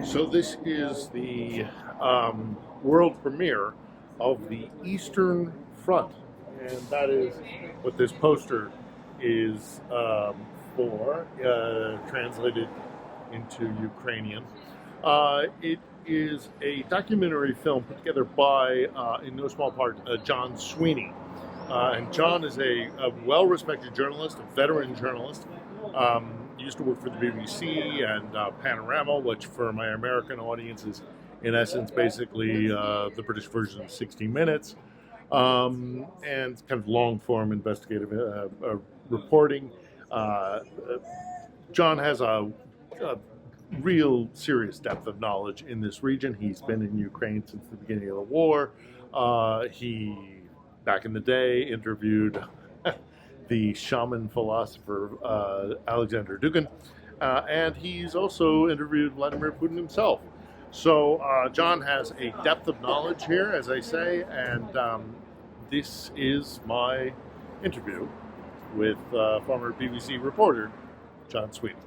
So this is the world premiere of the Eastern Front, and that is what this poster is for, translated into Ukrainian. It is a documentary film put together by, in no small part, John Sweeney. And John is a well-respected journalist, a veteran journalist. Used to work for the BBC and Panorama, which for my American audience is, in essence, basically the British version of 60 Minutes, and kind of long-form investigative reporting. John has a real serious depth of knowledge in this region. He's been in Ukraine since the beginning of the war. He, back in the day, interviewed the shaman philosopher Alexander Dugin, and he's also interviewed Vladimir Putin himself. So John has a depth of knowledge here, as I say, and this is my interview with former BBC reporter John Sweeney.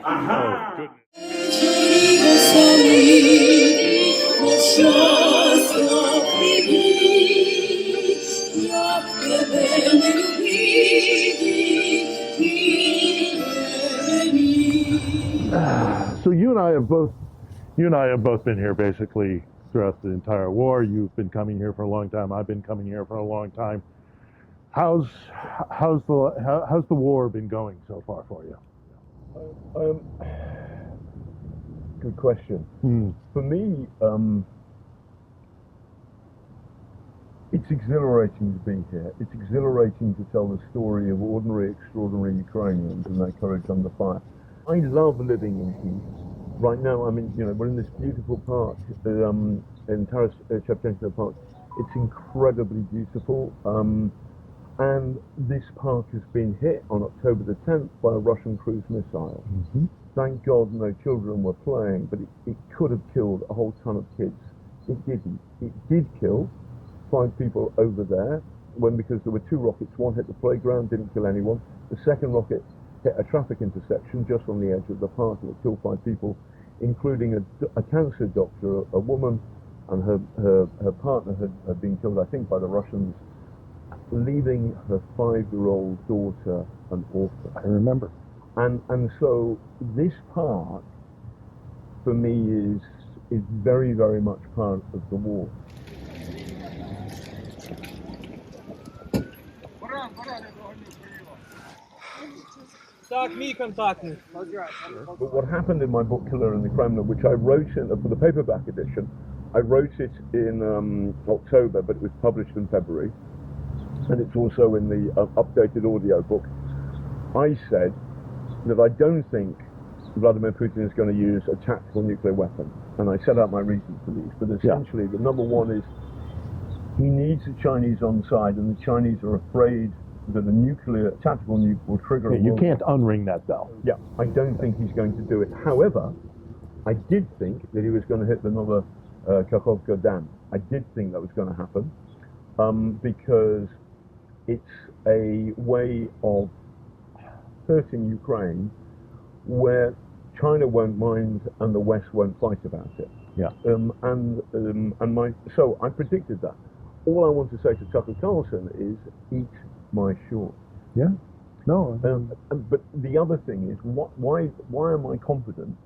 Aha! Oh, goodness. So you and I have both been here basically throughout the entire war. You've been coming here for a long time. I've been coming here for a long time. How's the war been going so far for you? Good question. For me, it's exhilarating to be here. It's exhilarating to tell the story of ordinary, extraordinary Ukrainians and their courage under fire. I love living in Kyiv. Right now, we're in this beautiful park in Shevcehnko Park. It's incredibly beautiful. And this park has been hit on October the 10th by a Russian cruise missile. Mm-hmm. Thank God no children were playing, but it could have killed a whole ton of kids. It didn't. It did kill 5 people over there, because there were 2 rockets. One hit the playground, didn't kill anyone. The second rocket hit a traffic intersection just on the edge of the park, and it killed 5 people, including a cancer doctor, a woman, and her partner had been killed, I think, by the Russians, leaving her 5-year-old daughter an orphan. I remember. And so this park, for me, is very, very much part of the war. But what happened in my book Killer in the Kremlin, which I wrote for the paperback edition, I wrote it in October, but it was published in February. And it's also in the updated audio book. I said that I don't think Vladimir Putin is going to use a tactical nuclear weapon. And I set out my reasons for these. But essentially, the number one is he needs the Chinese on side, and the Chinese are afraid that a tactical nuke will trigger a You can't unring that bell. Yeah, I don't think he's going to do it. However, I did think that he was going to hit another Kakhovka dam. I did think that was going to happen because it's a way of hurting Ukraine where China won't mind and the West won't fight about it. Yeah. So I predicted that. All I want to say to Tucker Carlson is eat my shorts. Yeah. No. But the other thing is, why am I confident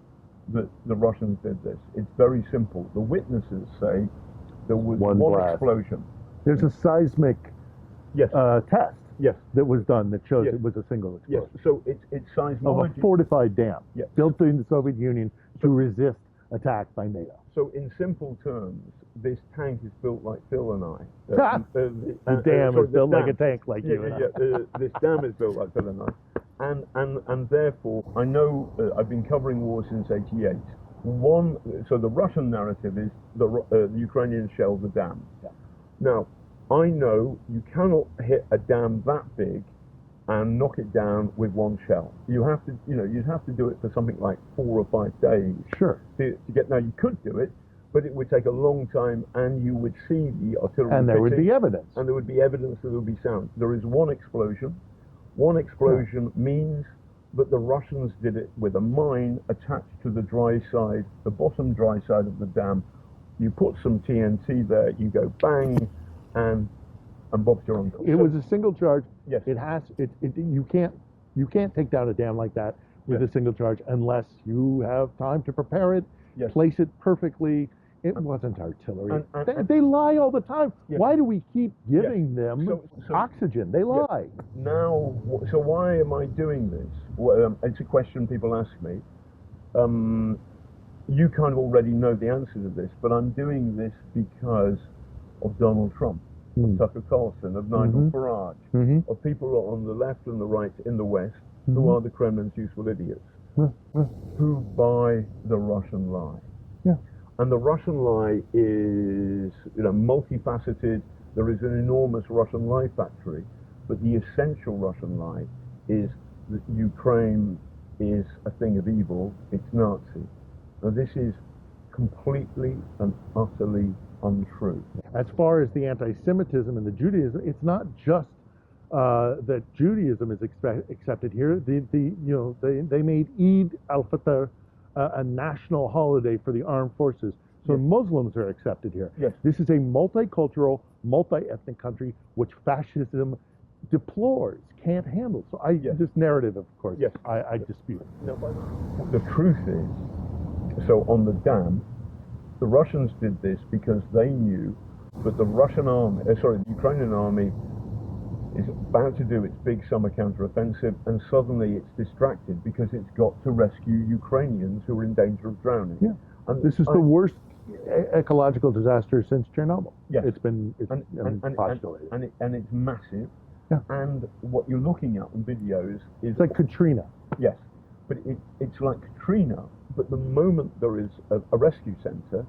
that the Russians did this? It's very simple. The witnesses say there was one explosion. There's a seismic test that was done that shows it was a single explosion. Yes, so it's seismology. Of a fortified dam built in the Soviet Union to resist attack by NATO. So in simple terms, this tank is built like Phil and I. The dam is built like a tank like you and I. This dam is built like Phil and I. And therefore, I know I've been covering war since '88. So the Russian narrative is the Ukrainians shelled the dam. Yeah. Now, I know you cannot hit a dam that big and knock it down with one shell. You have to, you'd have to do it for something like 4 or 5 days. Sure. To get, now you could do it, but it would take a long time, and you would see the artillery. And there would pitching, be evidence. And there would be evidence that there would be sound. There is one explosion. One explosion means that the Russians did it with a mine attached to the dry side, the bottom dry side of the dam. You put some TNT there, you go bang, and Bob's your uncle. It was a single charge. Yes. You can't take down a dam like that with a single charge unless you have time to prepare it, place it perfectly. It wasn't artillery. They lie all the time. Yes. Why do we keep giving them oxygen? They lie. Now, so why am I doing this? Well, it's a question people ask me. You kind of already know the answer to this, but I'm doing this because of Donald Trump, of Tucker Carlson, of Nigel Farage, of people on the left and the right in the West who are the Kremlin's useful idiots, who buy the Russian lie. Yeah. And the Russian lie is, multifaceted. There is an enormous Russian lie factory, but the essential Russian lie is that Ukraine is a thing of evil. It's Nazi. Now, this is completely and utterly untrue. As far as the anti-Semitism and the Judaism, it's not just that Judaism is accepted here. They made Eid al-Fitr a national holiday for the armed forces. So Muslims are accepted here. Yes. This is a multicultural, multi-ethnic country which fascism deplores, can't handle. So this narrative, of course, I dispute. No, the truth is, so on the dam, the Russians did this because they knew that the Ukrainian army is about to do its big summer counteroffensive, and suddenly it's distracted because it's got to rescue Ukrainians who are in danger of drowning. Yeah. And this is the worst ecological disaster since Chernobyl. Yes. It's postulated. And it's massive. Yeah. And what you're looking at on videos is... It's like Katrina. Yes. But it's like Katrina, but the moment there is a rescue center,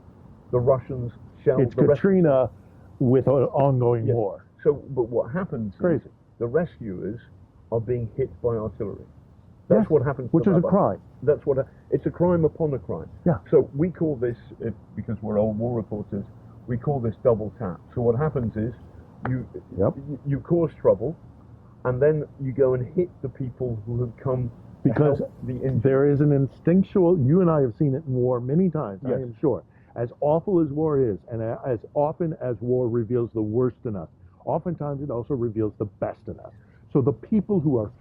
the Russians shell It's Katrina with an ongoing war. So, but what happens is the rescuers are being hit by artillery. That's what happens. Which is a crime. That's what it's a crime upon a crime. Yeah. So we call this, because we're old war reporters, we call this double tap. So what happens is you cause trouble, and then you go and hit the people who have come because to help the injured. There is an instinctual. You and I have seen it in war many times. I am sure. As awful as war is, and as often as war reveals the worst in us, oftentimes it also reveals the best in us. So the people who are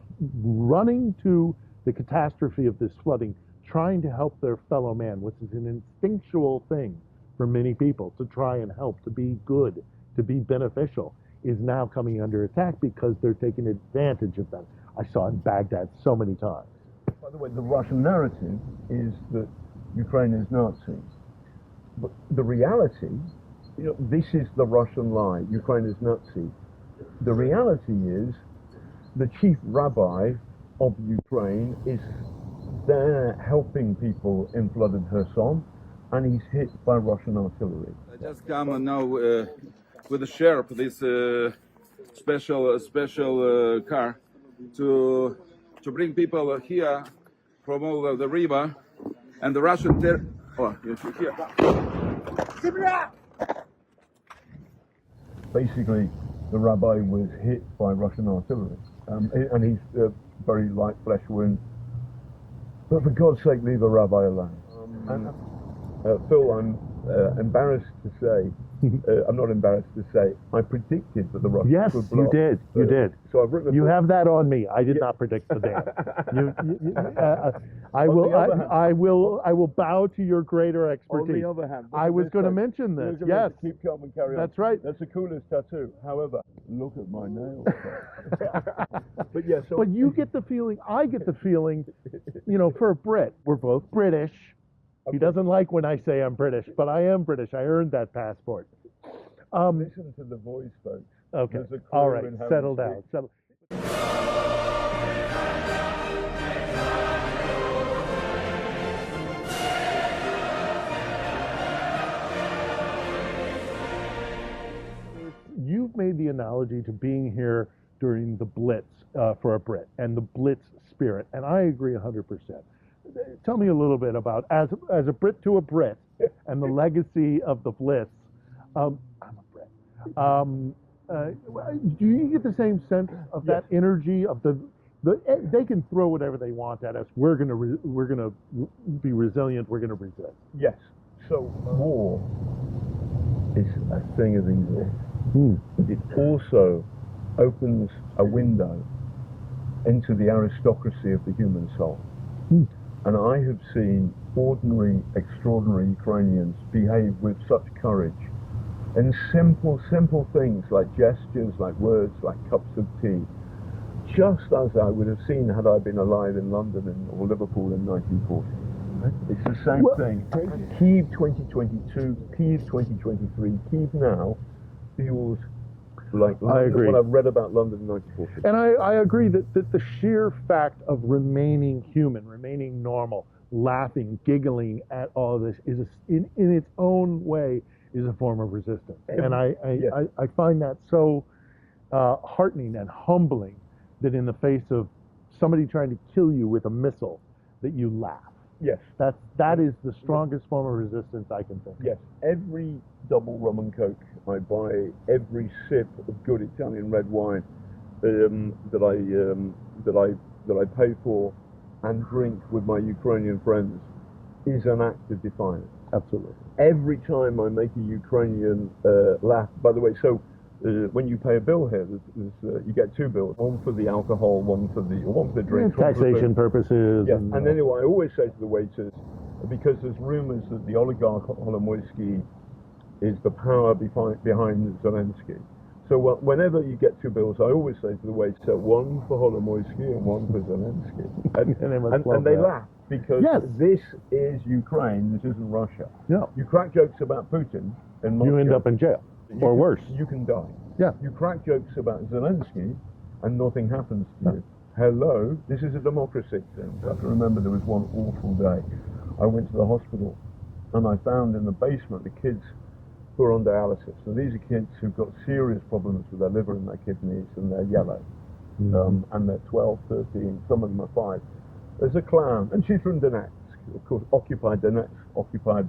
running to the catastrophe of this flooding, trying to help their fellow man, which is an instinctual thing for many people, to try and help, to be good, to be beneficial, is now coming under attack because they're taking advantage of them. I saw it in Baghdad so many times. By the way, the Russian narrative is that Ukraine is Nazi. But the reality, this is the Russian lie. Ukraine is Nazi. The reality is the chief rabbi of Ukraine is there helping people in flooded Kherson, and he's hit by Russian artillery. I just come now with the sheriff, this special car, to bring people here from over the river, and the Russian here. Basically, the rabbi was hit by Russian artillery, and he's very light flesh wound. But for God's sake, leave the rabbi alone. Phil, I'm embarrassed to say, I'm not embarrassed to say, I predicted that the Russians would blow. Yes, you did. So I've written. You have that on me. I did not predict the dam. I will bow to your greater expertise. On the other hand, I was going to mention this. Yes, keep calm and carry on. That's right. That's the coolest tattoo. However, look at my nails. But yeah, so but you get the feeling. I get the feeling. For a Brit, we're both British. He doesn't like when I say I'm British, but I am British. I earned that passport. Listen to the voice, folks. Okay. All right. Settle down. Settle. You've made the analogy to being here during the Blitz for a Brit and the Blitz spirit, and I agree 100%. Tell me a little bit about, as a Brit to a Brit, and the legacy of the Blitz. I'm a Brit. Do you get the same sense of that energy of they can throw whatever they want at us. We're gonna be resilient. We're gonna resist. Yes. So war is a thing of evil. It also opens a window into the aristocracy of the human soul. And I have seen ordinary, extraordinary Ukrainians behave with such courage in simple things like gestures, like words, like cups of tea, just as I would have seen had I been alive in London or Liverpool in 1940. It's the same thing. Kyiv 2022, Kyiv 2023, Kyiv now feels like I agree. What I've read about London in 1940. And I agree that the sheer fact of remaining human, remaining normal, laughing, giggling at all of this is in its own way is a form of resistance. And I find that so heartening and humbling that in the face of somebody trying to kill you with a missile, that you laugh. Yes. That is the strongest form of resistance I can think of. Yes. Every double rum and coke I buy, every sip of good Italian red wine that I pay for and drink with my Ukrainian friends is an act of defiance. Absolutely. Every time I make a Ukrainian laugh, by the way, so when you pay a bill here, you get two bills, one for the alcohol, one for the drinks. Taxation purposes. Yeah, and anyway, I always say to the waiters, because there's rumours that the oligarch Holomoisky is the power behind Zelensky. So whenever you get two bills, I always say to the waiter, one for Holomoisky and one for Zelensky. And they laugh, because this is Ukraine, this isn't Russia. Yeah. You crack jokes about Putin, and you end up in jail. Or worse. You can die. Yeah. You crack jokes about Zelensky and nothing happens to you. Hello, this is a democracy. I can remember there was one awful day. I went to the hospital and I found in the basement the kids who are on dialysis. So these are kids who've got serious problems with their liver and their kidneys, and they're yellow. And they're 12, 13, some of them are 5. There's a clown, and she's from Donetsk, of course, occupied by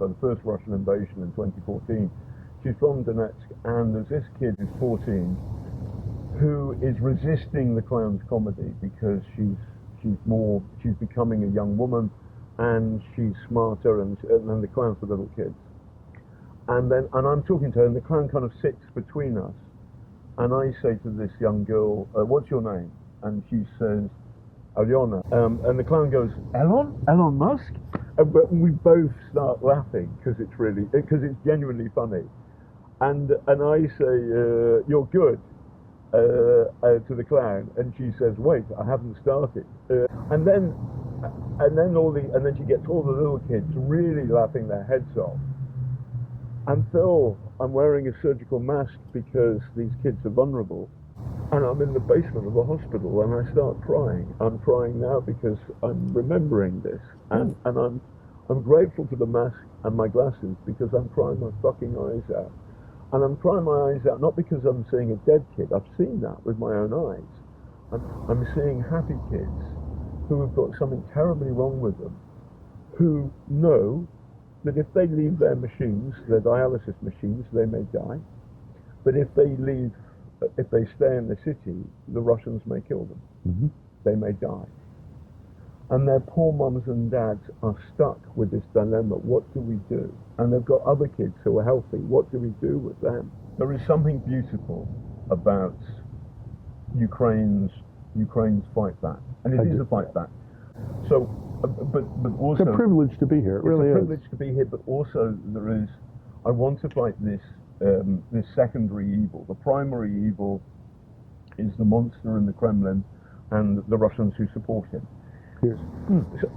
the first Russian invasion in 2014. She's from Donetsk, and there's this kid who's 14 who is resisting the clown's comedy because she's becoming a young woman, and she's smarter, and the clown's for little kids. And I'm talking to her, and the clown kind of sits between us, and I say to this young girl, "What's your name?" And she says, "Alyona." And the clown goes, Elon Musk?" But we both start laughing because it's genuinely funny. And I say, "You're good," to the clown, and she says, "Wait, I haven't started." And then she gets all the little kids really laughing their heads off. And Phil, I'm wearing a surgical mask because these kids are vulnerable, and I'm in the basement of a hospital, and I start crying. I'm crying now because I'm remembering this, and I'm grateful for the mask and my glasses because I'm crying my fucking eyes out. And I'm crying my eyes out not because I'm seeing a dead kid. I've seen that with my own eyes. I'm seeing happy kids who have got something terribly wrong with them, who know that if they leave their machines, their dialysis machines, they may die. But if they stay in the city, the Russians may kill them. Mm-hmm. They may die. And their poor mums and dads are stuck with this dilemma. What do we do? And they've got other kids who are healthy. What do we do with them? There is something beautiful about Ukraine's fight back. And it is a fight back. So, but also... It's a privilege to be here. It really is. It's a privilege to be here, but also I want to fight this secondary evil. The primary evil is the monster in the Kremlin and the Russians who support him. So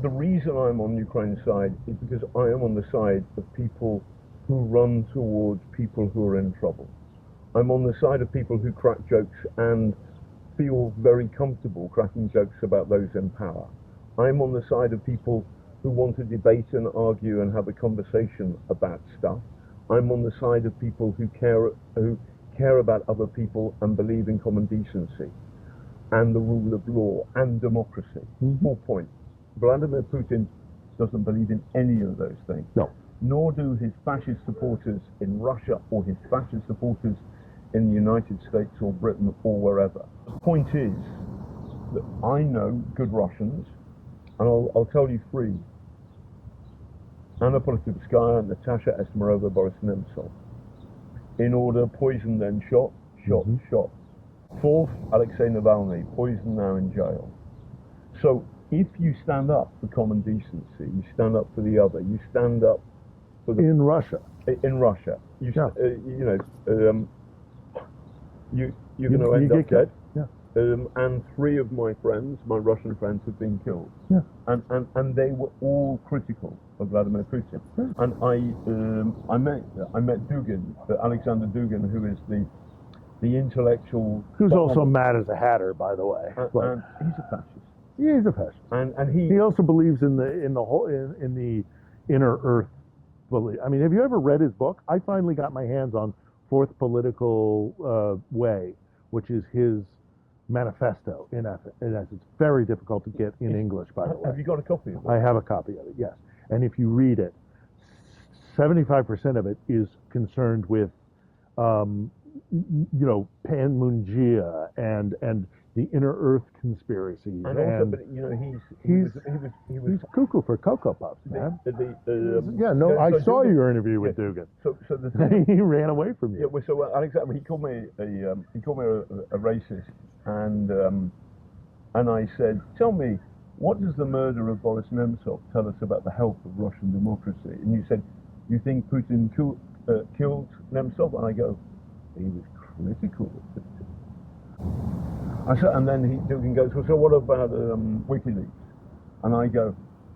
the reason I'm on Ukraine's side is because I am on the side of people who run towards people who are in trouble. I'm on the side of people who crack jokes and feel very comfortable cracking jokes about those in power. I'm on the side of people who want to debate and argue and have a conversation about stuff. I'm on the side of people who care about other people and believe in common decency and the rule of law and democracy. 4 points. Vladimir Putin doesn't believe in any of those things. No. Nor do his fascist supporters in Russia or his fascist supporters in the United States or Britain or wherever. The point is that I know good Russians, and I'll tell you 3. Anna Politkovskaya, Natasha Estemirova, Boris Nemtsov. In order, poisoned, then shot, shot. 4th, Alexei Navalny, poisoned, now in jail. So if you stand up for common decency, you stand up for the other, you stand up for the... In Russia. In Russia. You know, you're going to end get up dead. Yeah. And 3 of my friends, my Russian friends, have been killed. Yeah. And they were all critical of Vladimir Putin. Yeah. And I met Dugin, Alexander Dugin, who is the intellectual. Who's also mad as a hatter, by the way. And he's a fascist. Yeah, he's a fascist. And he also believes in the whole in the inner earth belief. I mean, have you ever read his book? I finally got my hands on Fourth Political Way, which is his manifesto. In essence, it's very difficult to get in English, by the way. Have you got a copy of it? I have a copy of it, yes. And if you read it, 75% of it is concerned with, Panmunjia and the inner Earth conspiracies. And also, but, you know, he was he's cuckoo for Cocoa Puffs, man. I saw Dugin, your interview with Dugin. So the thing, he ran away from you. Yeah, well, so Alexander, he called me a racist, and I said, tell me, what does the murder of Boris Nemtsov tell us about the health of Russian democracy? And you said, you think Putin killed Nemtsov? And I go, he was critical of Putin. I said, and then Dugin goes, well, so what about WikiLeaks? And I go,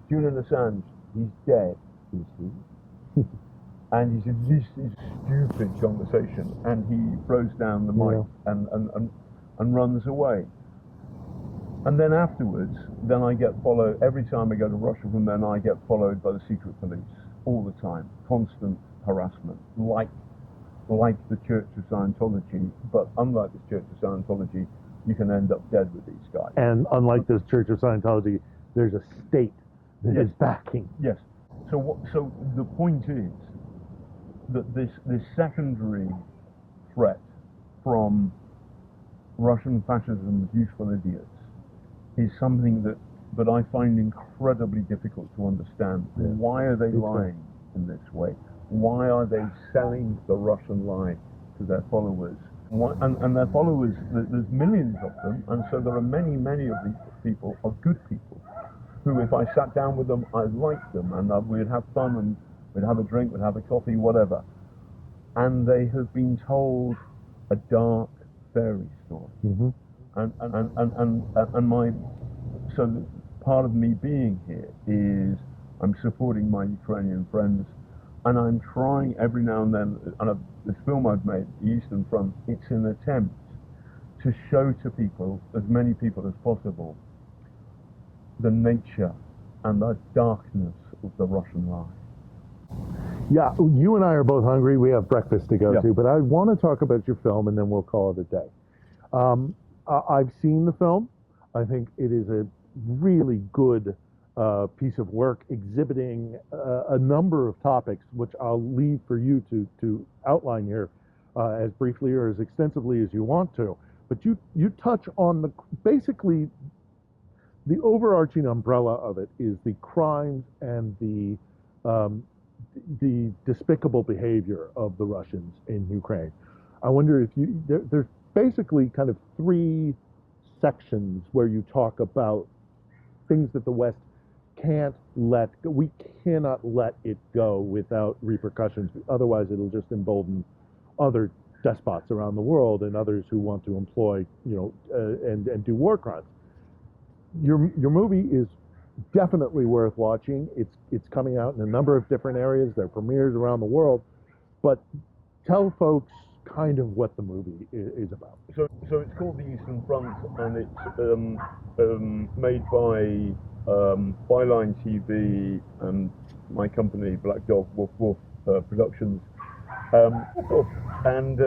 Julian Assange, he's dead, you see. And he said, this is stupid conversation. And he throws down the mic and runs away. And then afterwards, I get followed, every time I go to Russia from then, I get followed by the secret police, all the time, constant harassment, like the Church of Scientology, but unlike the Church of Scientology, you can end up dead with these guys. And unlike the Church of Scientology, there's a state that is backing. Yes. So the point is that this secondary threat from Russian fascism's useful idiots is something that I find incredibly difficult to understand. Yeah. Why are they lying in this way? Why are they selling the Russian lie to their followers? And their followers, there's millions of them, and so there are many of these people are good people who, if I sat down with them, I'd like them, and we'd have fun, and we'd have a drink, we'd have a coffee, whatever. And they have been told a dark fairy story. Mm-hmm. So part of me being here is I'm supporting my Ukrainian friends, and I'm trying every now and then, and this film I've made, The Eastern Front, it's an attempt to show to people, as many people as possible, the nature and the darkness of the Russian lie. Yeah, you and I are both hungry. We have breakfast to go to, but I want to talk about your film, and then we'll call it a day. I've seen the film. I think it is a really good piece of work exhibiting a number of topics, which I'll leave for you to outline here as briefly or as extensively as you want to. But you touch on basically the overarching umbrella of it is the crimes and the despicable behavior of the Russians in Ukraine. I wonder if there's basically kind of 3 sections where you talk about things that the West can't let go. We cannot let it go without repercussions. Otherwise, it'll just embolden other despots around the world and others who want to employ, and do war crimes. Your movie is definitely worth watching. It's coming out in a number of different areas. There are premieres around the world, but tell folks kind of what the movie is about. So it's called The Eastern Front, and it's made by Byline TV and my company Black Dog Wolf Productions, and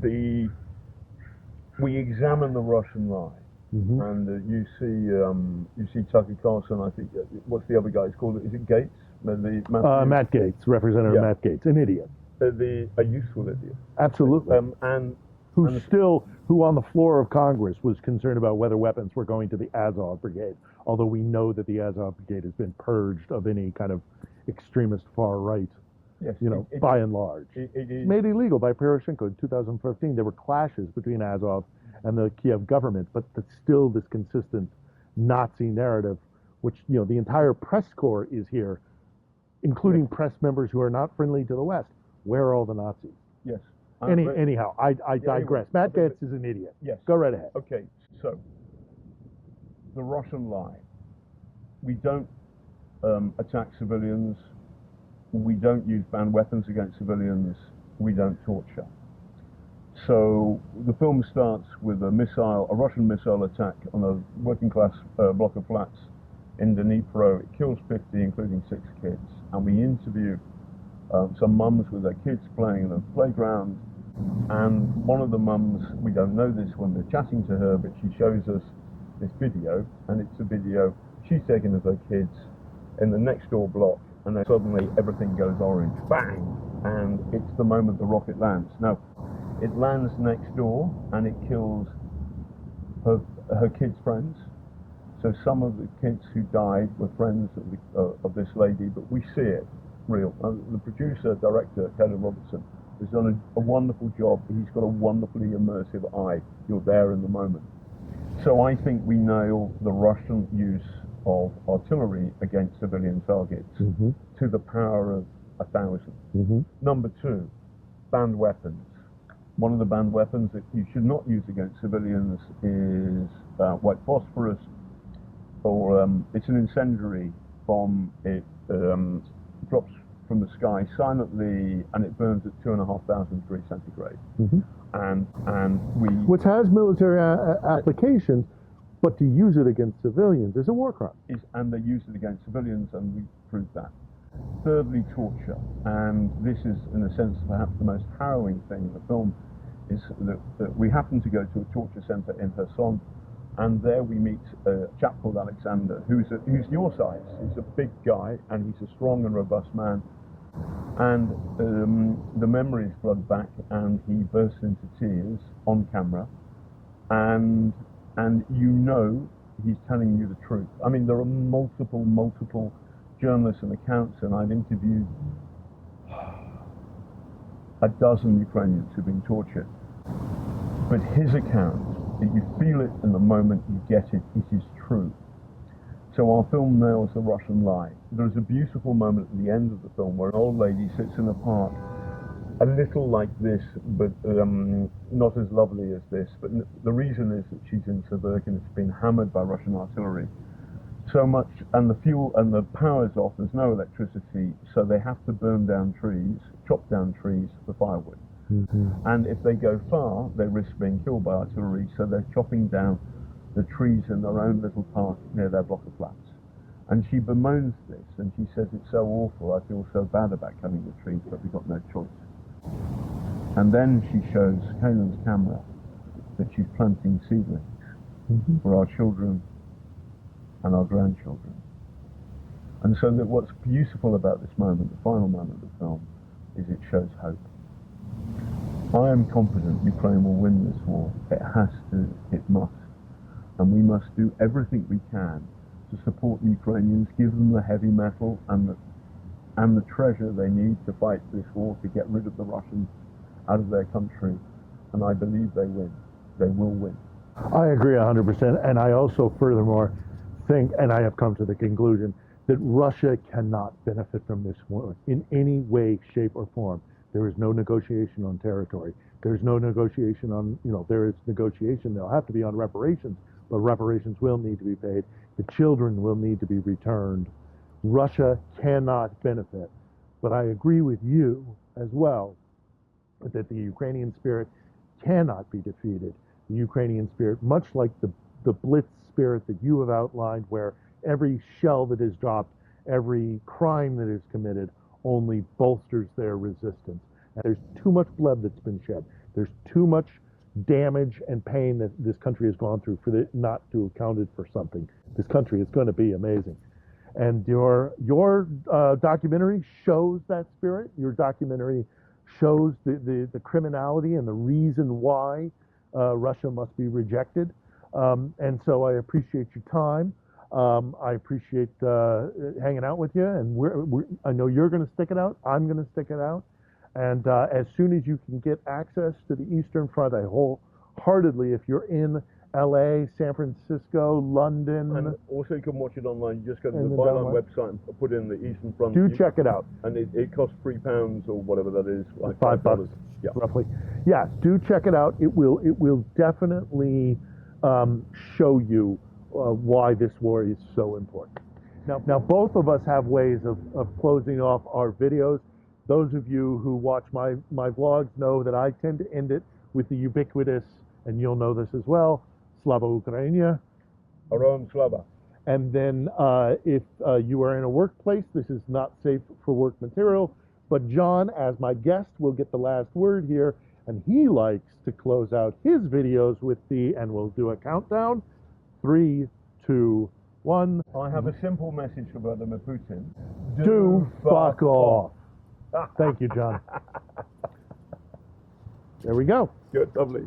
we examine the Russian lie. Mm-hmm. And you see Tucker Carlson. I think what's the other guy's called? Is it Gates? Matt Gates, Representative Matt Gates, an idiot, a useful idiot. Absolutely, who on the floor of Congress was concerned about whether weapons were going to the Azov Brigade. Although we know that the Azov Brigade has been purged of any kind of extremist far right. Yes, by and large, it is made illegal by Poroshenko in 2015. There were clashes between Azov and the Kyiv government, but still this consistent Nazi narrative, which the entire press corps is here, including press members who are not friendly to the West. Where are all the Nazis? Yes. Anyhow, I digress. Matt Gaetz is an idiot. Yes. Go right ahead. Okay, so the Russian lie. We don't attack civilians. We don't use banned weapons against civilians. We don't torture. So the film starts with a Russian missile attack on a working class block of flats in Dnipro. It kills 50, including 6 kids. And we interview some mums with their kids playing in a playground. And one of the mums, we don't know this when we're chatting to her, but she shows us this video, and it's a video she's taken of her kids in the next door block, and then suddenly everything goes orange, bang, and it's the moment the rocket lands. Now, it lands next door, and it kills her kids' friends. So some of the kids who died were friends of this lady, but we see it real. The producer, director, Caleb Robertson, has done a wonderful job. He's got a wonderfully immersive eye. You're there in the moment. So I think we nail the Russian use of artillery against civilian targets to the power of 1,000. Number 2, banned weapons. One of the banned weapons that you should not use against civilians is white phosphorus, or it's an incendiary bomb. It drops from the sky silently, and it burns at 2,500 degrees centigrade. Which has military applications, but to use it against civilians is a war crime. And they use it against civilians, and we prove that. Thirdly, torture, and this is, in a sense, perhaps the most harrowing thing in the film, is that we happen to go to a torture center in Kherson, and there we meet a chap called Alexander, who's your size. He's a big guy, and he's a strong and robust man. And the memories flood back, and he bursts into tears on camera, and he's telling you the truth. I mean, there are multiple journalists and accounts, and I've interviewed a dozen Ukrainians who've been tortured. But his account, you feel it in the moment, you get it, it is true. So our film nails the Russian lie. There's a beautiful moment at the end of the film where an old lady sits in a park, a little like this, but not as lovely as this. But the reason is that she's in Suburk and it's been hammered by Russian artillery so much, and the fuel and the power's off, there's no electricity, so they have to burn down trees, chop down trees for firewood. And if they go far, they risk being killed by artillery, so they're chopping down the trees in their own little park near their block of flats. And she bemoans this, and she says, it's so awful, I feel so bad about cutting the trees, but we've got no choice. And then she shows Kalen's camera that she's planting seedlings for our children and our grandchildren. And so that what's beautiful about this moment, the final moment of the film, is it shows hope. I am confident Ukraine will win this war. It has to, it must. And we must do everything we can to support the Ukrainians, give them the heavy metal and the treasure they need to fight this war, to get rid of the Russians out of their country. And I believe they win. They will win. I agree 100%. And I also furthermore think, and I have come to the conclusion, that Russia cannot benefit from this war in any way, shape, or form. There is no negotiation on territory. There's no negotiation on, there is negotiation. There'll have to be on reparations, but reparations will need to be paid. The children will need to be returned. Russia cannot benefit. But I agree with you as well that the Ukrainian spirit cannot be defeated. The Ukrainian spirit, much like the Blitz spirit that you have outlined, where every shell that is dropped, every crime that is committed, only bolsters their resistance. And there's too much blood that's been shed. There's too much damage and pain that this country has gone through for it not to have counted for something. This country is going to be amazing. And your documentary shows that spirit. Your documentary shows the criminality and the reason why Russia must be rejected. And so I appreciate your time. I appreciate hanging out with you. And I know you're going to stick it out. I'm going to stick it out. And as soon as you can get access to the Eastern Front, I wholeheartedly, if you're in LA, San Francisco, London. And also you can watch it online. You just go to the And the Byline download. website and put in the Eastern Front. Do check it out. And it costs £3 or whatever that is. Like $5, Yeah. roughly. Yeah, do check it out. It will definitely show you why this war is so important. Now, both of us have ways of closing off our videos. Those of you who watch my vlogs know that I tend to end it with the ubiquitous, and you'll know this as well, Slava Ukrainia. Aram Slava. And then if you are in a workplace, this is not safe for work material, but John, as my guest, will get the last word here, and he likes to close out his videos with and we'll do a countdown, 3, 2, 1. I have a simple message for Vladimir Putin. Do fuck off. Thank you, John. There we go. Good, lovely.